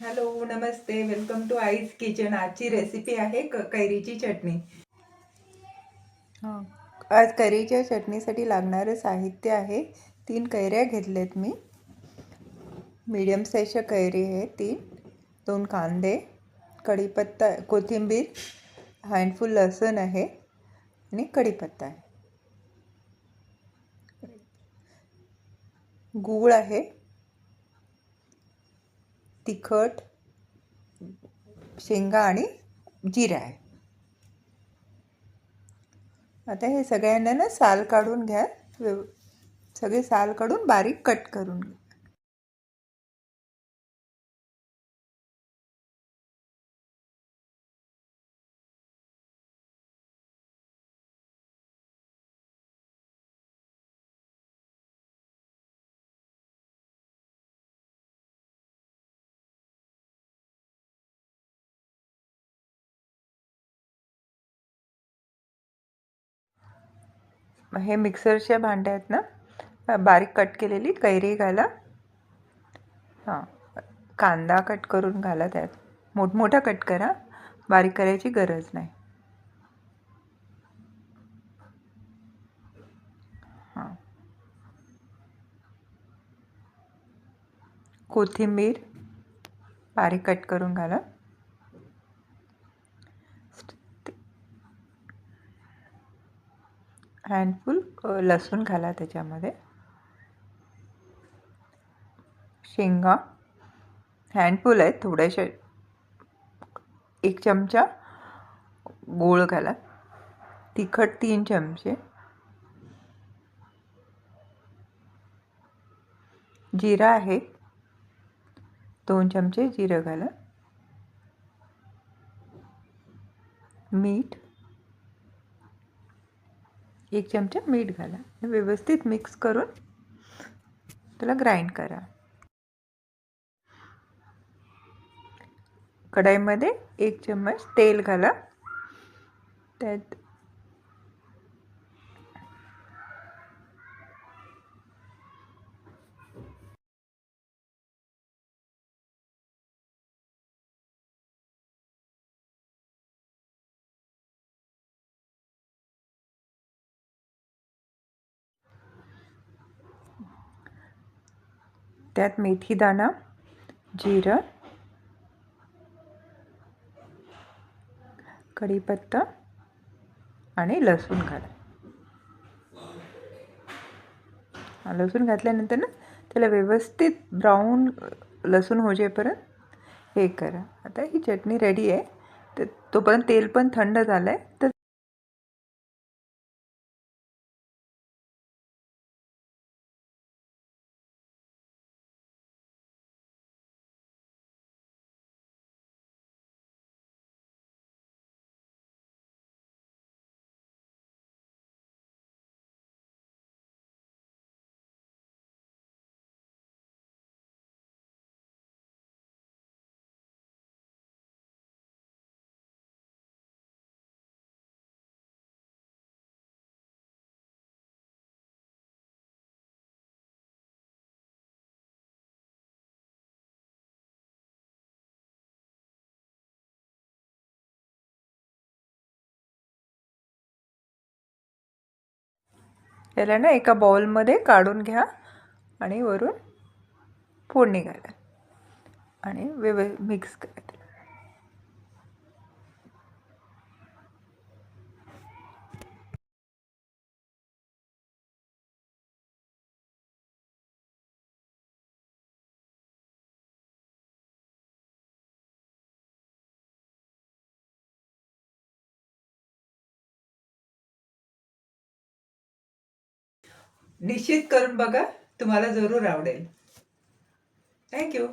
Hello, नमस्ते. Welcome to Aai's kitchen. आजची recipe आहे कैरीची चटणी. आज कैरीच्या चटणीसाठी लागणारं साहित्य आहे. 3 कैऱ्या घेतल्यात मी. मीडियम साईजच्या कैरी आहे 3. 2 कांदे, कढीपत्ता, कोथिंबीर, हँडफुल लसूण आहे आणि कढीपत्ता आहे. गूळ आहे, तिखट, शेंगा आणि जिरा आहे. आता हे सगळ्यांना ना साल काढून घ्या. सगळे साल काढून बारीक कट करून घ्या. हे मिक्सरच्या भांड्यात ना बारीक कट केलेली कैरी घाला. कांदा कट करून घाला. त्यात मोठमोठा कट करा, बारीक करायची गरज नाही. कोथिंबीर बारीक कट करून घाला. हँडफुल लसूण घाला त्याच्यामध्ये. शेंगा हँडफुल आहेत, थोड्याशा. 1 चमचा गूळ घाला. तिखट 3 चमचे. जिरा आहे, 2 चमचे जिरं घाला. मीठ 1 चमचा मीठ घाला. व्यवस्थित मिक्स करून त्याला ग्राइंड करा. कढईमध्ये 1 चम्मच तेल घाला. त्यात मेथी दाणा, जिरं, कढीपत्ता आणि लसूण घाला. लसूण घातल्यानंतर ना त्याला व्यवस्थित ब्राऊन लसूण होजेपर्यंत हे करा. आता ही चटणी रेडी आहे. तर तोपर्यंत तेल पण थंड झालं आहे. तर याला ना एका बाउलमध्ये काढून घ्या आणि वरून फोडणी घाला आणि मिक्स करा. निश्चित करून बघा, तुम्हाला जरूर आवडेल. थँक्यू.